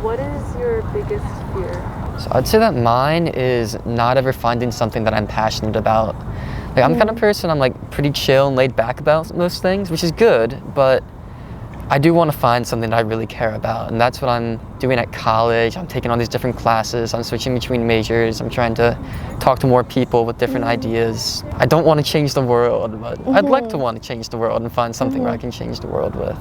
what is your biggest fear? So I'd say that mine is not ever finding something that I'm passionate about. Like I'm the kind of person, I'm like pretty chill and laid back about most things, which is good, but I do want to find something that I really care about, and that's what I'm doing at college. I'm taking all these different classes, I'm switching between majors, I'm trying to talk to more people with different ideas. I don't want to change the world, but I'd like to want to change the world and find something where I can change the world with.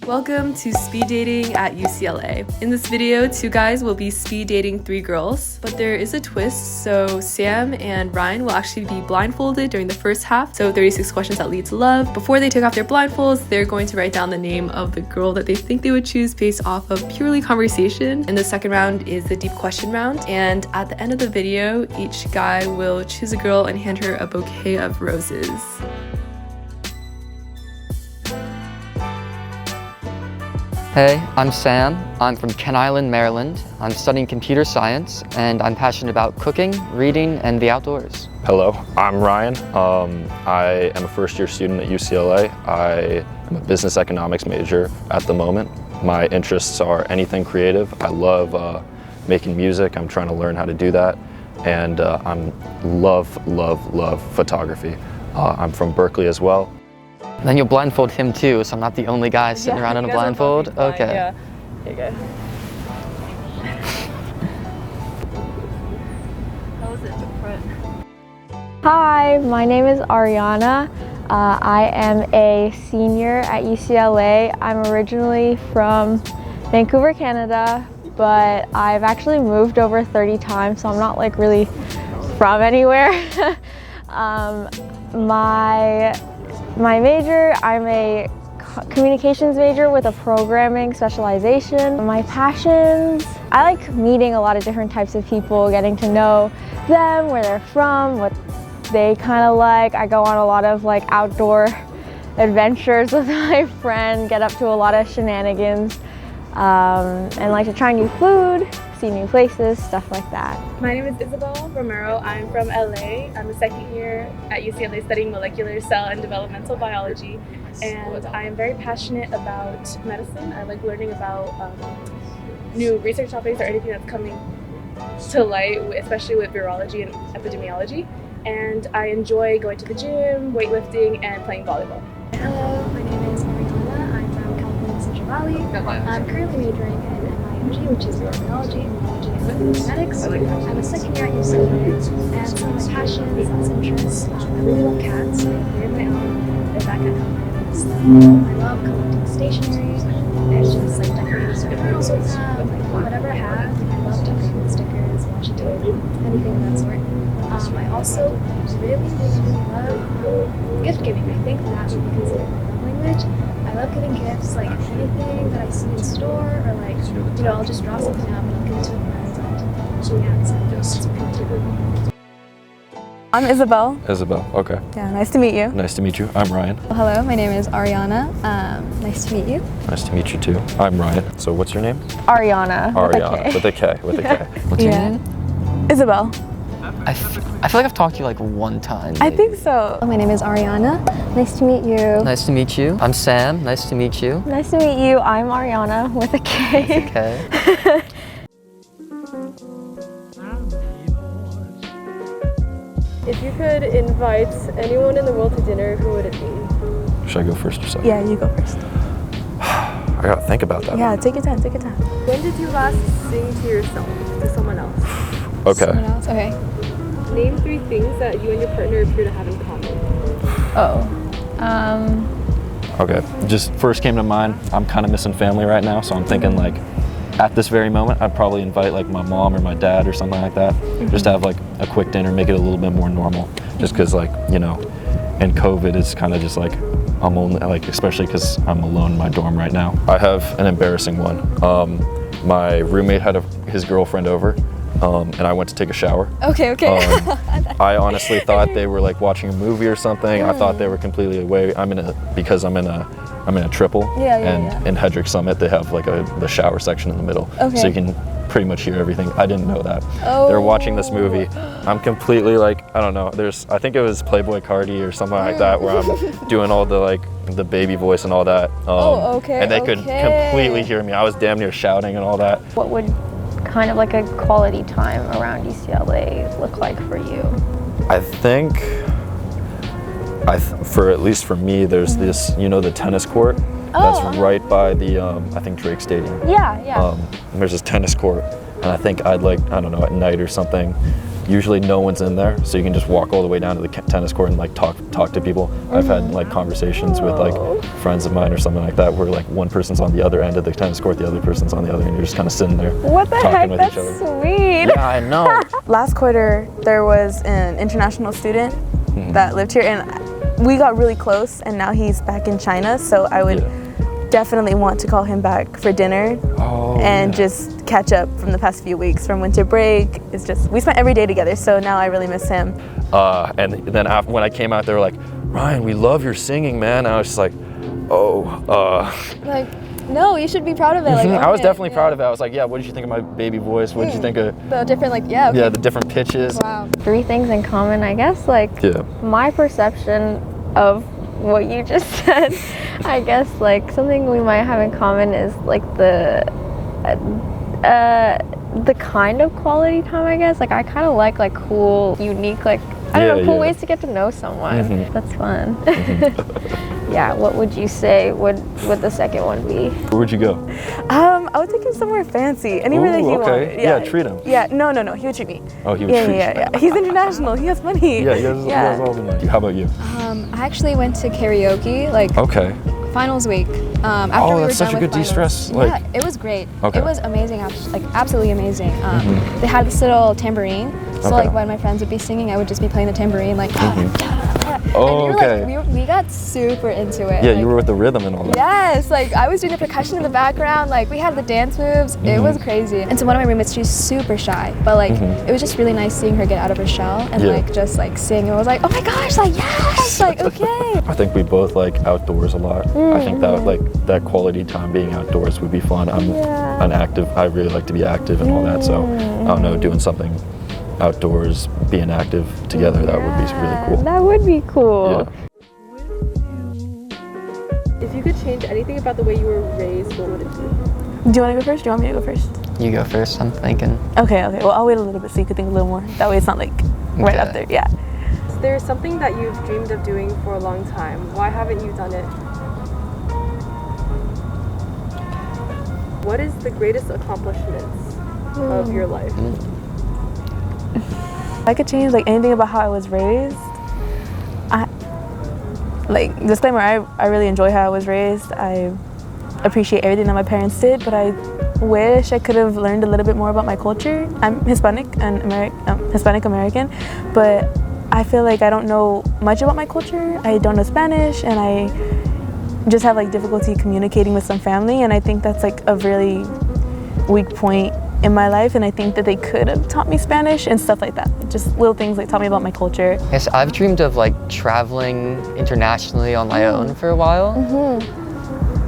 Welcome to Speed Dating at UCLA. In this video, 2 guys will be speed dating 3 girls, but there is a twist, so Sam and Ryan will actually be blindfolded during the first half, so 36 questions that lead to love. Before they take off their blindfolds, they're going to write down the name of the girl that they think they would choose based off of purely conversation. And the second round is the deep question round, and at the end of the video, each guy will choose a girl and hand her a bouquet of roses. Hey, I'm Sam. I'm from Kent Island, Maryland. I'm studying computer science, and I'm passionate about cooking, reading, and the outdoors. Hello, I'm Ryan. I am a first-year student at UCLA. I am a business economics major at the moment. My interests are anything creative. I love making music. I'm trying to learn how to do that, and I love photography. I'm from Berkeley as well. Then you'll blindfold him too, so I'm not the only guy sitting around in a blindfold? Okay. Yeah, here you go. How was it in front? Hi, my name is Ariana. I am a senior at UCLA. I'm originally from Vancouver, Canada, but I've actually moved over 30 times, so I'm not like really from anywhere. My major, I'm a communications major with a programming specialization. My passions, I like meeting a lot of different types of people, getting to know them, where they're from, what they kind of like. I go on a lot of like outdoor adventures with my friend, get up to a lot of shenanigans, and like to try new food, see new places, stuff like that. My name is Isabel Romero. I'm from LA. I'm a second year at UCLA studying molecular cell and developmental biology, and I am very passionate about medicine. I like learning about new research topics or anything that's coming to light, especially with virology and epidemiology. And I enjoy going to the gym, weightlifting, and playing volleyball. Hello, my name is Ariana. I'm from California, Central Valley. I'm currently majoring in which is biology, immunology, and genetics. I'm a second year at UCLA, and some of my passions and interests, I really love cats. They're my own. They're back at home. I love collecting stationery and just like decorating certain rooms with them, like whatever I have. I love decorating stickers, washi tape, anything of that sort. I also really love gift giving. I think that would be considered my love language. I love giving gifts, like anything that I see in store, or like, you know, I'll just draw something up and I'll give it to a friend. And yeah, it's pretty cool. I'm Isabel. Isabel, okay. Yeah, nice to meet you. Nice to meet you. I'm Ryan. Hello, my name is Ariana. Nice to meet you. Nice to meet you too. I'm Ryan. So what's your name? Ariana. Ariana, with a K. With a K. What's your name? Isabel. I feel like I've talked to you like one time. I think so. My name is Ariana. Nice to meet you. Nice to meet you. I'm Sam. Nice to meet you. Nice to meet you. I'm Ariana with a K. Okay. If you could invite anyone in the world to dinner, who would it be? Should I go first or second? Yeah, you go first. I gotta think about that. Yeah, take your time, take your time. When did you last sing to yourself, to someone else? Okay. Someone else? Okay. Name 3 things that you and your partner appear to have in common. Okay, just first came to mind, I'm kind of missing family right now, so I'm thinking like, at this very moment, I'd probably invite like my mom or my dad or something like that, just to have like a quick dinner, make it a little bit more normal, just because like, you know, in COVID, it's kind of just like, I'm only like, especially because I'm alone in my dorm right now. I have an embarrassing one. My roommate had his girlfriend over, and I went to take a shower. Okay. I honestly thought they were like watching a movie or something. I thought they were completely away. I'm in a triple, and in Hedrick Summit they have like the shower section in the middle, so you can pretty much hear everything. I didn't know that. They're watching this movie. I'm completely like, I don't know. I think it was Playboy Cardi or something like that, where I'm doing all the like the baby voice and all that. Okay. And they could completely hear me. I was damn near shouting and all that. What would kind of like a quality time around UCLA look like for you? I think, for at least for me, there's this, you know, the tennis court that's right by the, I think Drake Stadium. Yeah. There's this tennis court, and I think I'd like, I don't know, at night or something, usually no one's in there, so you can just walk all the way down to the tennis court and like talk to people. I've had like conversations with like friends of mine or something like that, where like one person's on the other end of the tennis court, the other person's on the other, and you're just kind of sitting there What the talking heck? with That's each other. sweet. Yeah, I know. Last quarter, there was an international student that lived here, and we got really close, and now he's back in China, so I would definitely want to call him back for dinner and just catch up from the past few weeks from winter break. It's just, we spent every day together, so now I really miss him. And then after, when I came out, they were like, Ryan, we love your singing, man. And I was just like, Like, no, you should be proud of it. Like, I was definitely proud of it. I was like, yeah, what did you think of my baby voice? What did you think of the different, like, yeah, the different pitches? Wow. 3 things in common, I guess, like my perception of what you just said. I guess like something we might have in common is like the kind of quality time, I guess. Like I kind of like cool, unique, like I don't know, cool ways to get to know someone. That's fun. Yeah, what would you say would the second one be? Where would you go? I would take him somewhere fancy, anywhere that he wanted. Yeah, treat him. Yeah, no, he would treat me. Oh, he would treat you. Yeah. He's international, he has money. Yeah, he has all the money. How about you? I actually went to karaoke, like, finals week. After we were that's such done a with good de-stress. Like, yeah, it was great. Okay. It was amazing, like absolutely amazing. They had this little tambourine, so like when my friends would be singing, I would just be playing the tambourine, like. And we got super into it. Yeah, like, you were with the rhythm and all that. Yes, like I was doing the percussion in the background, like we had the dance moves, it was crazy. And so one of my roommates, she's super shy, but like it was just really nice seeing her get out of her shell and like just like sing, and I was like, oh my gosh, like yes, like okay. I think we both like outdoors a lot. I think that like that quality time being outdoors would be fun. I'm an active, I really like to be active and all that, so I don't know, doing something outdoors, being active together, that would be really cool. That would be cool. Yeah. If you could change anything about the way you were raised, what would it be? Do you want to go first? Do you want me to go first? You go first, I'm thinking. Okay. Well, I'll wait a little bit so you can think a little more. That way it's not like right up there. Yeah. Is there something that you've dreamed of doing for a long time? Why haven't you done it? What is the greatest accomplishments of your life? I could change like anything about how I was raised. Disclaimer, I really enjoy how I was raised. I appreciate everything that my parents did, but I wish I could have learned a little bit more about my culture. I'm Hispanic and Hispanic American, but I feel like I don't know much about my culture. I don't know Spanish, and I just have like difficulty communicating with some family, and I think that's like a really weak point in my life, and I think that they could have taught me Spanish and stuff like that. Just little things like taught me about my culture. Yes, I've dreamed of like traveling internationally on my own for a while.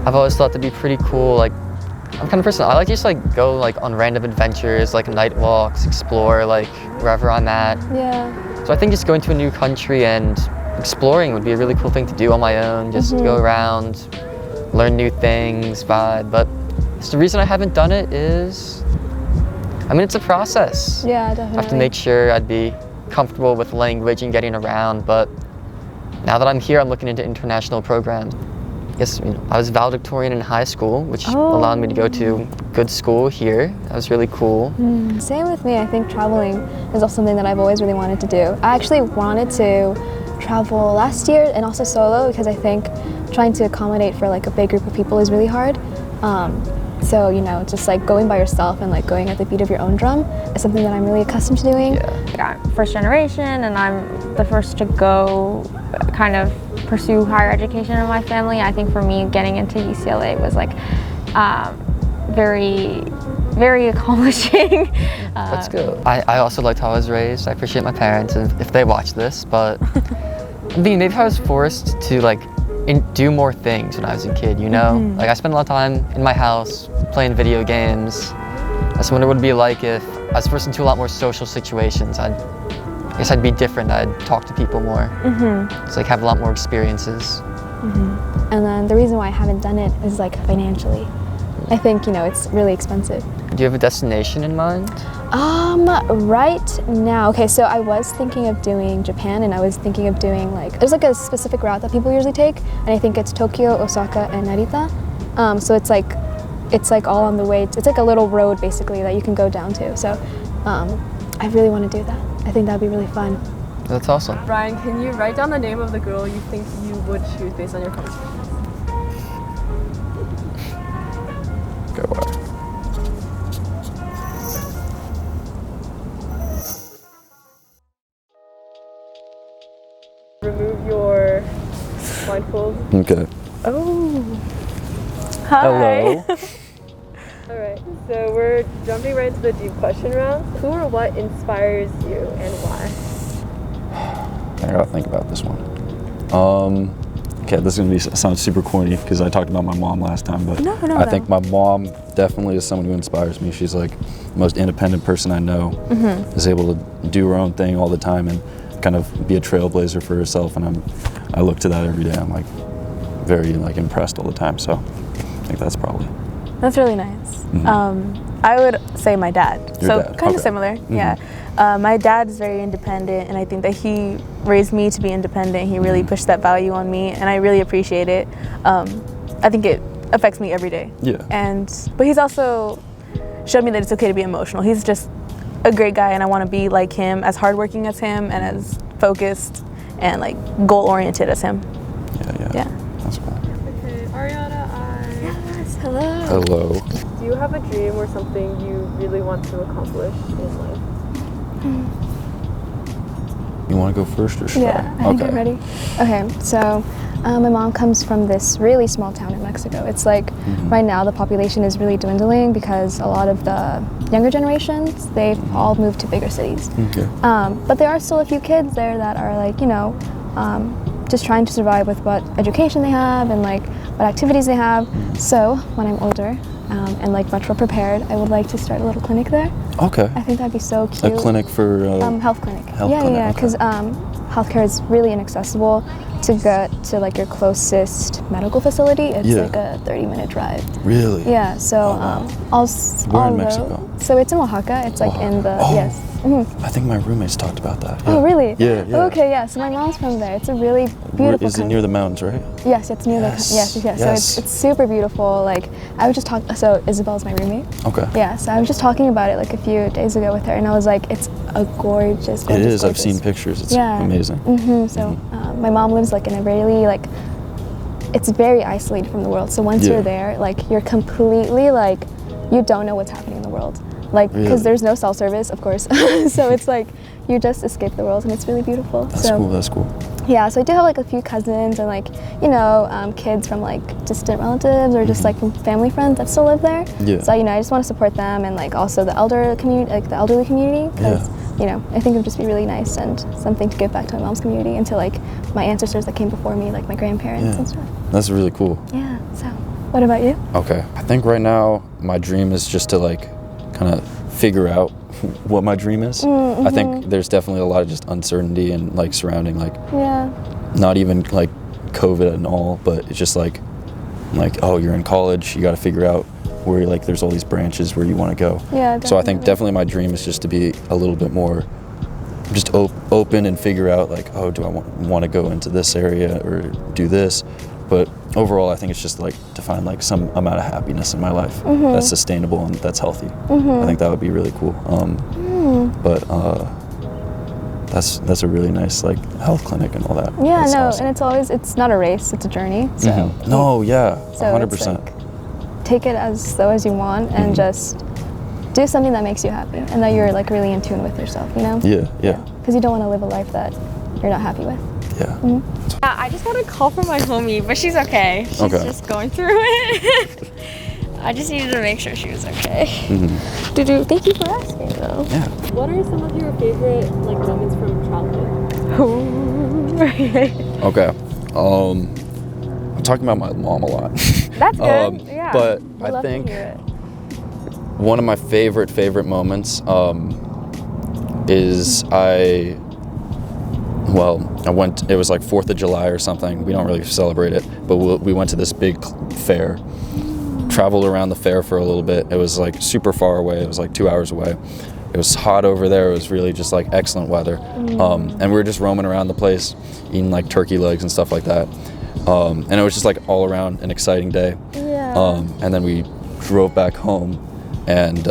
I've always thought that'd be pretty cool. Like, I'm the kind of person, I like to just like go like on random adventures, like night walks, explore like wherever I'm at. Yeah. So I think just going to a new country and exploring would be a really cool thing to do on my own, just go around, learn new things, vibe. But the reason I haven't done it is, I mean, it's a process. Yeah, definitely. I have to make sure I'd be comfortable with language and getting around, but now that I'm here, I'm looking into international programs. Yes, you know, I was valedictorian in high school, which allowed me to go to good school here. That was really cool. Same with me. I think traveling is also something that I've always really wanted to do. I actually wanted to travel last year and also solo, because I think trying to accommodate for like a big group of people is really hard. So, you know, just like going by yourself and like going at the beat of your own drum is something that I'm really accustomed to doing. I'm first generation, and I'm the first to go kind of pursue higher education in my family. I think for me, getting into UCLA was like very, very accomplishing. That's good. I also liked how I was raised. I appreciate my parents, and if they watch this, but I mean, maybe if I was forced to like do more things when I was a kid, you know? Like I spent a lot of time in my house playing video games. I just wonder what it'd be like if I was forced into a lot more social situations. I guess I'd be different. I'd talk to people more. It's like have a lot more experiences. And then the reason why I haven't done it is like financially. I think, you know, it's really expensive. Do you have a destination in mind? Right now, okay, so I was thinking of doing Japan, and I was thinking of doing like, there's like a specific route that people usually take, and I think it's Tokyo, Osaka, and Narita. So it's like all on the way, it's like a little road basically that you can go down to. So I really want to do that. I think that'd be really fun. That's awesome. Brian, can you write down the name of the girl you think you would choose based on your conversations? Go away. Remove your blindfold. Okay. Oh. Hi. Hello. Alright, so we're jumping right into the deep question round. Who or what inspires you and why? I gotta think about this one. Okay, this is gonna sound super corny because I talked about my mom last time, but No, I think my mom definitely is someone who inspires me. She's like the most independent person I know. Is able to do her own thing all the time and kind of be a trailblazer for herself, and I look to that every day. I'm like very like impressed all the time. So I think that's probably. That's really nice. I would say my dad. Your dad, kind of okay. similar, yeah. My dad is very independent, and I think that he raised me to be independent. He really pushed that value on me, and I really appreciate it. I think it affects me every day. Yeah. But he's also showed me that it's okay to be emotional. He's just a great guy, and I want to be like him, as hardworking as him, and as focused and like goal-oriented as him. Yeah. That's cool. Okay, Ariana I. Yes, hello. Hello. Do you have a dream or something you really want to accomplish in life? You want to go first or should Yeah, I? I think I'm ready. Okay, so my mom comes from this really small town in Mexico. It's like right now the population is really dwindling because a lot of the younger generations, they've all moved to bigger cities. Okay. But there are still a few kids there that are like, you know, just trying to survive with what education they have and like what activities they have. So when I'm older and like much more prepared, I would like to start a little clinic there. Okay. I think that'd be so cute. A clinic for health clinic. Health yeah, clinic, yeah, okay. because healthcare is really inaccessible to get to like your closest medical facility. It's like a 30-minute drive. Really? Yeah, so Where in Mexico? So it's in Oaxaca. It's like in the yes. I think my roommates talked about that. Oh, really? Yeah. Okay, yeah. So my mom's from there. It's a really beautiful. Is it near the mountains, right? Yes, it's near the. Yes. So it's super beautiful. Like I was just talking. So Isabel's my roommate. Okay. Yeah. So I was just talking about it like a few days ago with her, and I was like, it's a gorgeous. It is. Gorgeous. I've seen pictures. It's amazing. So my mom lives like in a really like. It's very isolated from the world. So once you're there, like you're completely like, you don't know what's happening in the world. Like, because there's no cell service, of course. So it's like, you just escape the world and it's really beautiful. That's cool. Yeah, so I do have like a few cousins and like, you know, kids from like distant relatives or just like from family friends that still live there. Yeah. So, you know, I just want to support them and like also the elderly community. Because, you know, I think it would just be really nice and something to give back to my mom's community and to like my ancestors that came before me, like my grandparents and stuff. That's really cool. Yeah, so what about you? Okay. I think right now my dream is just to like kind of figure out what my dream is. I think there's definitely a lot of just uncertainty and like surrounding like not even like COVID and all, but it's just like oh, you're in college, you got to figure out where like there's all these branches where you want to go. Yeah, definitely. So I think definitely my dream is just to be a little bit more just open and figure out like, oh, do I want to go into this area or do this? But overall, I think it's just like to find like some amount of happiness in my life that's sustainable and that's healthy. I think that would be really cool. But that's a really nice like health clinic and all that. Yeah, that's no, awesome. and it's not a race, it's a journey. So No, yeah, so 100%. it's like, take it as though as you want and just do something that makes you happy and that you're like really in tune with yourself, you know? Yeah. Because you don't want to live a life that you're not happy with. Yeah. I just got a call from my homie, but she's okay. She's just going through it. I just needed to make sure she was okay. Thank you for asking, though. Yeah. What are some of your favorite like moments from childhood? Okay. I'm talking about my mom a lot. That's good. Yeah. But I'd I love to think hear it. one of my favorite moments is well, it was like 4th of July or something. We don't really celebrate it, but we went to this big fair, traveled around the fair for a little bit. It was like super far away. It was like 2 hours away. It was hot over there. It was really just like excellent weather. And we were just roaming around the place, eating like turkey legs and stuff like that. And it was just like all around an exciting day. Yeah. And then we drove back home and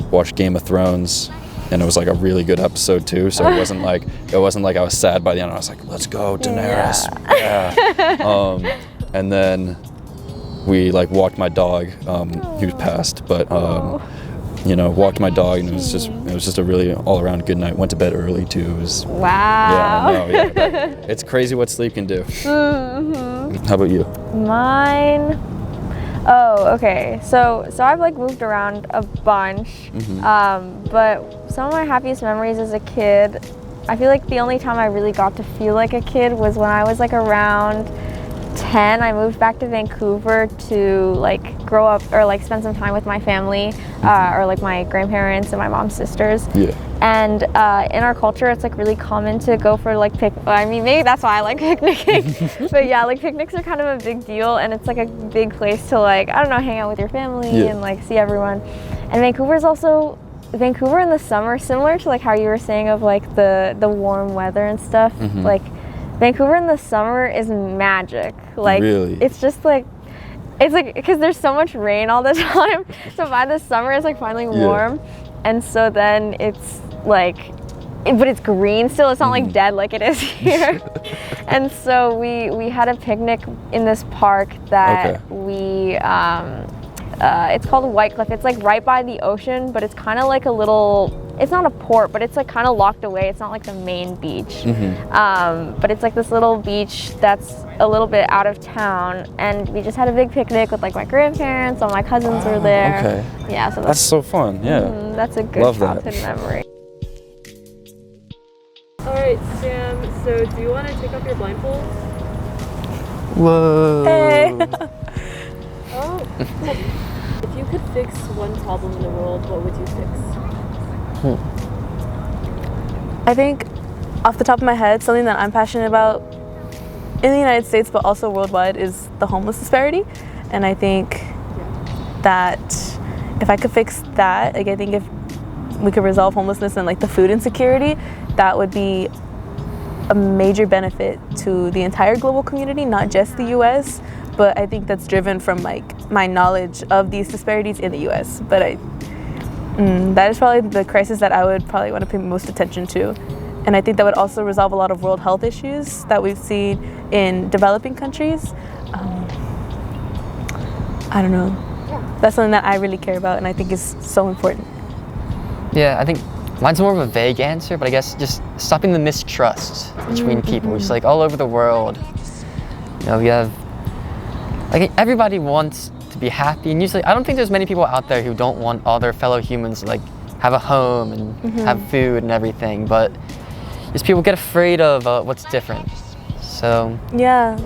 watched Game of Thrones. And it was like a really good episode too. So it wasn't like I was sad by the end. I was like, let's go, Daenerys. Yeah. And then we like walked my dog. He was passed, but you know, walked my dog, and it was just a really all around good night. Went to bed early too. It was Wow. Yeah, I know, yeah. It's crazy what sleep can do. How about you? Mine. Oh, okay. So I've like moved around a bunch, but some of my happiest memories as a kid, I feel like the only time I really got to feel like a kid was when I was like around 10. I moved back to Vancouver to like grow up or like spend some time with my family, or like my grandparents and my mom's sisters. Yeah. And in our culture, it's like really common to go for like I mean, maybe that's why I like picnicking. But yeah, like picnics are kind of a big deal, and it's like a big place to like, I don't know, hang out with your family and like see everyone. And Vancouver in the summer, similar to like how you were saying of like the warm weather and stuff. Like Vancouver in the summer is magic. Like really? It's just like, it's like, because there's so much rain all the time. So by the summer, it's like finally warm. And so then it's like, but it's green still. It's not like dead like it is here. And so we had a picnic in this park that it's called White Cliff. It's like right by the ocean, but it's kind of like a little, it's not a port, but it's like kind of locked away. It's not like the main beach. But it's like this little beach that's a little bit out of town, and we just had a big picnic with like my grandparents. All my cousins were there. Okay. Yeah, so that's so fun. Yeah. That's a good childhood memory. All right, Sam. So, do you want to take off your blindfold? Whoa. Hey. Oh. If you could fix one problem in the world, what would you fix? I think off the top of my head, something that I'm passionate about in the United States but also worldwide is the homeless disparity. And I think that if I could fix that, like I think if we could resolve homelessness and like the food insecurity, that would be a major benefit to the entire global community, not just the US, but I think that's driven from like my knowledge of these disparities in the US. But that is probably the crisis that I would probably want to pay most attention to. And I think that would also resolve a lot of world health issues that we've seen in developing countries. I don't know. That's something that I really care about and I think is so important. Yeah, I think mine's more of a vague answer, but I guess just stopping the mistrust between people. Just like all over the world, you know, we have, like everybody wants to be happy, and usually I don't think there's many people out there who don't want all their fellow humans to like have a home and have food and everything, but just people get afraid of what's different. So yeah,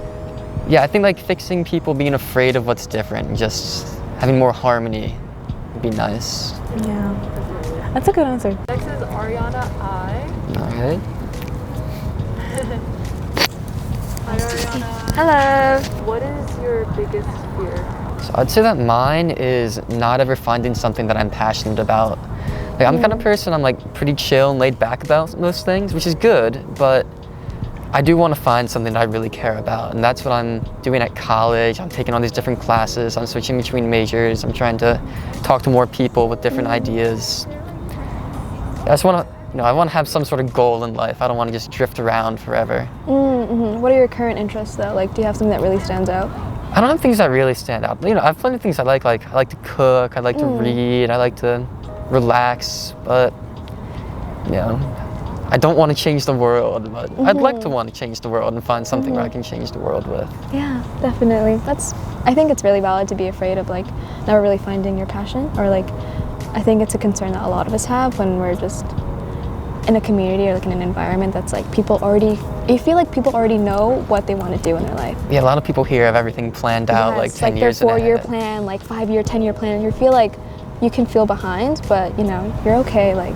I think like fixing people being afraid of what's different and just having more harmony would be nice. Yeah, that's a good answer. Next is Ariana I. Alright. Hi Ariana. Hello. What is your biggest fear? So I'd say that mine is not ever finding something that I'm passionate about. Like I'm the kind of person, I'm like pretty chill and laid back about most things, which is good, but I do want to find something that I really care about, and that's what I'm doing at college. I'm taking all these different classes, I'm switching between majors, I'm trying to talk to more people with different ideas. I just want to, you know, I want to have some sort of goal in life. I don't want to just drift around forever. What are your current interests though? Like, do you have something that really stands out? I don't have things that really stand out. You know, I have plenty of things I like I like to cook, I like to read, I like to relax, but, you know, I don't want to change the world, but I'd like to want to change the world and find something where I can change the world with. Yeah, definitely. I think it's really valid to be afraid of like never really finding your passion, or like, I think it's a concern that a lot of us have when we're just in a community or like in an environment that's like you feel like people already know what they want to do in their life. Yeah, a lot of people here have everything planned out like 10 years in their 4-year ahead. plan, like 5-year, 10-year plan, and you feel like you can feel behind, but you know, you're okay. Like,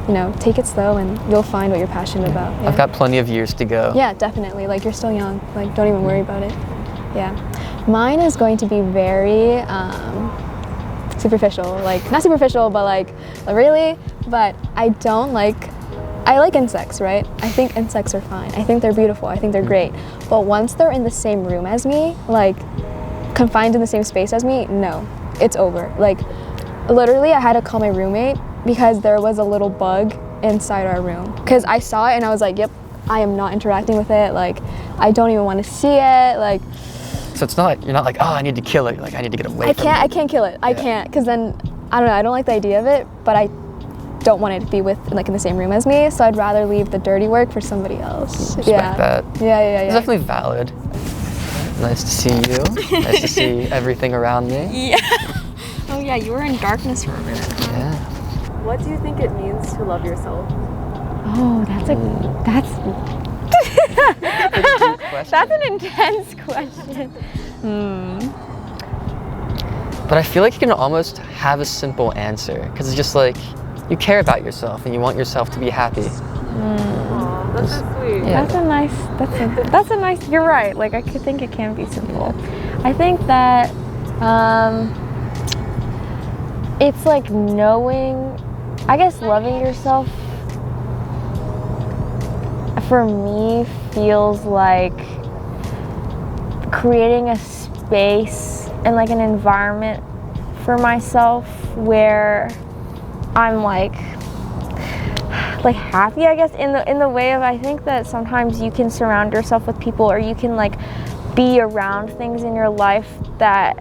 you know, take it slow and you'll find what you're passionate about. Yeah. I've got plenty of years to go. Yeah, definitely. Like, you're still young. Like, don't even worry about it. Yeah. Mine is going to be very superficial. Like, not superficial, but like, really? But I like insects, right? I think insects are fine. I think they're beautiful. I think they're great. But once they're in the same room as me, like, confined in the same space as me, no, it's over. Like, literally, I had to call my roommate because there was a little bug inside our room. Because I saw it and I was like, yep, I am not interacting with it. Like, I don't even want to see it. Like, so it's not, you're not like, oh, I need to kill it. Like, I need to get away from it. I can't kill it. I can't, because then, I don't know, I don't like the idea of it, but I don't want it to be with, like, in the same room as me, so I'd rather leave the dirty work for somebody else. Respect that. Yeah. It's definitely valid. Nice to see you. Nice to see everything around me. Yeah. Oh yeah, you were in darkness for a minute. Yeah. What do you think it means to love yourself? Oh, that's that's an intense question. But I feel like you can almost have a simple answer, because it's just like, you care about yourself and you want yourself to be happy. Aw, that's so sweet. Yeah. That's a nice, you're right. Like, I could think it can be simple. I think that it's like knowing, I guess loving yourself for me feels like creating a space and like an environment for myself where I'm like happy, I guess, in the way of, I think that sometimes you can surround yourself with people, or you can like be around things in your life that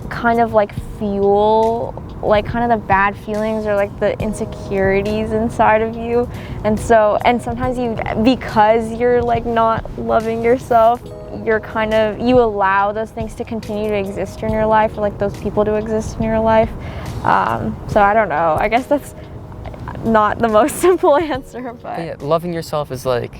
kind of like fuel like kind of the bad feelings or like the insecurities inside of you. And sometimes because you're like not loving yourself, you allow those things to continue to exist in your life, or like those people to exist in your life. So I don't know, I guess that's not the most simple answer, but yeah, loving yourself is like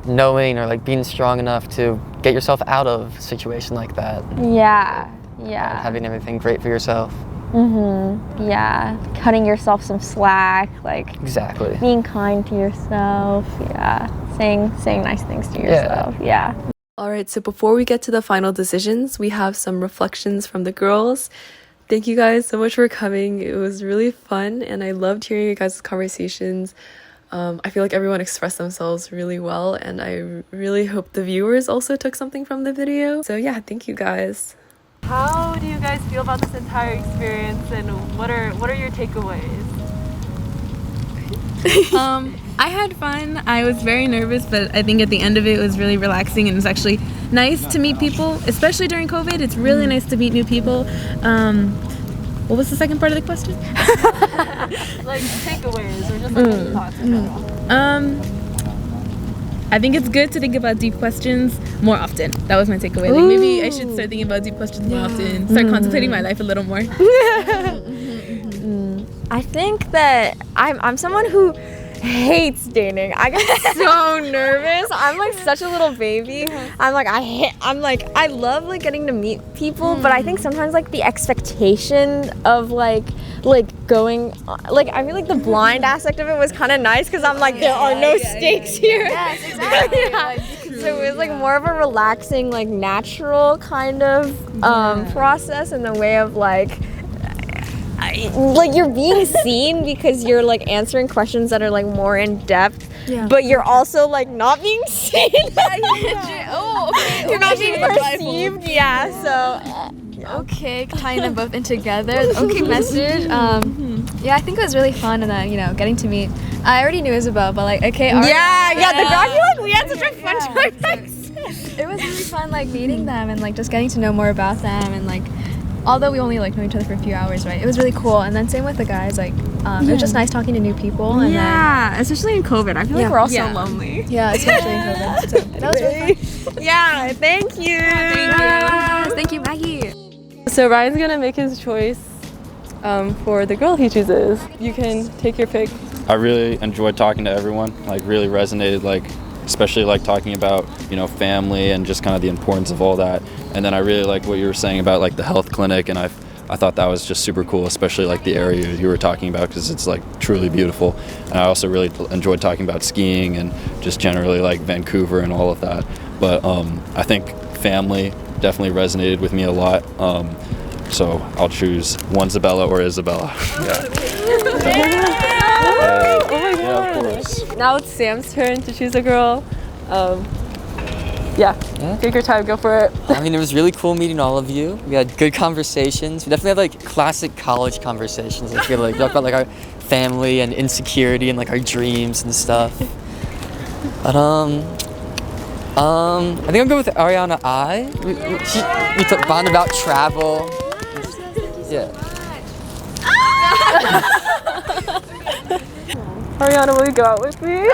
knowing, or like being strong enough to get yourself out of a situation like that. Yeah. And having everything great for yourself. Yeah, cutting yourself some slack, like exactly, being kind to yourself. Yeah, saying nice things to yourself. Yeah. Alright, so before we get to the final decisions, we have some reflections from the girls. Thank you guys so much for coming. It was really fun, and I loved hearing your guys' conversations. I feel like everyone expressed themselves really well, and I really hope the viewers also took something from the video. So yeah, thank you guys. How do you guys feel about this entire experience, and what are your takeaways? I had fun. I was very nervous, but I think at the end of it was really relaxing, and it was actually nice to meet people, especially during COVID. It's really nice to meet new people. What was the second part of the question? Like takeaways, or just like any thoughts in general? I think it's good to think about deep questions more often. That was my takeaway. Like, maybe I should start thinking about deep questions more often. Start contemplating my life a little more. I think that I'm someone who hates dating. I get so nervous. I'm like such a little baby. I love like getting to meet people, but I think sometimes like the expectation of like going, like I feel like the blind aspect of it was kind of nice, because I'm like, there are no stakes here. Yes, exactly. So it was like more of a relaxing, like natural kind of process, in the way of like you're being seen because you're like answering questions that are like more in depth, but you're also like not being seen. You're not being perceived. Okay, tying them both in together. Okay, message. Yeah, I think it was really fun, and then, you know, getting to meet. I already knew Isabel, but like, okay, the girls, we had such a fun time. It was really fun, like meeting them and like just getting to know more about them, and like, although we only like know each other for a few hours, right? It was really cool. And then same with the guys, like it was just nice talking to new people. And especially in COVID. I feel like we're all so lonely. Yeah, especially in COVID. So that was really fun. Yeah, thank you. Thank you, Maggie. So Ryan's gonna make his choice for the girl he chooses. You can take your pick. I really enjoyed talking to everyone, like really resonated, like especially like talking about, you know, family and just kind of the importance of all that. And then I really like what you were saying about like the health clinic, and I I thought that was just super cool, especially like the area you were talking about, because it's like truly beautiful. And I also really enjoyed talking about skiing and just generally like Vancouver and all of that. But I think family definitely resonated with me a lot. So I'll choose one Isabela or Isabela. Yeah, of course. Now it's Sam's turn to choose a girl. Yeah, take your time, go for it. I mean, it was really cool meeting all of you. We had good conversations. We definitely had like classic college conversations. I feel like we talked about like our family and insecurity and like our dreams and stuff. But I think I'll go with Ariana I. We bond about travel. Yeah. Ariana, will you go out with me?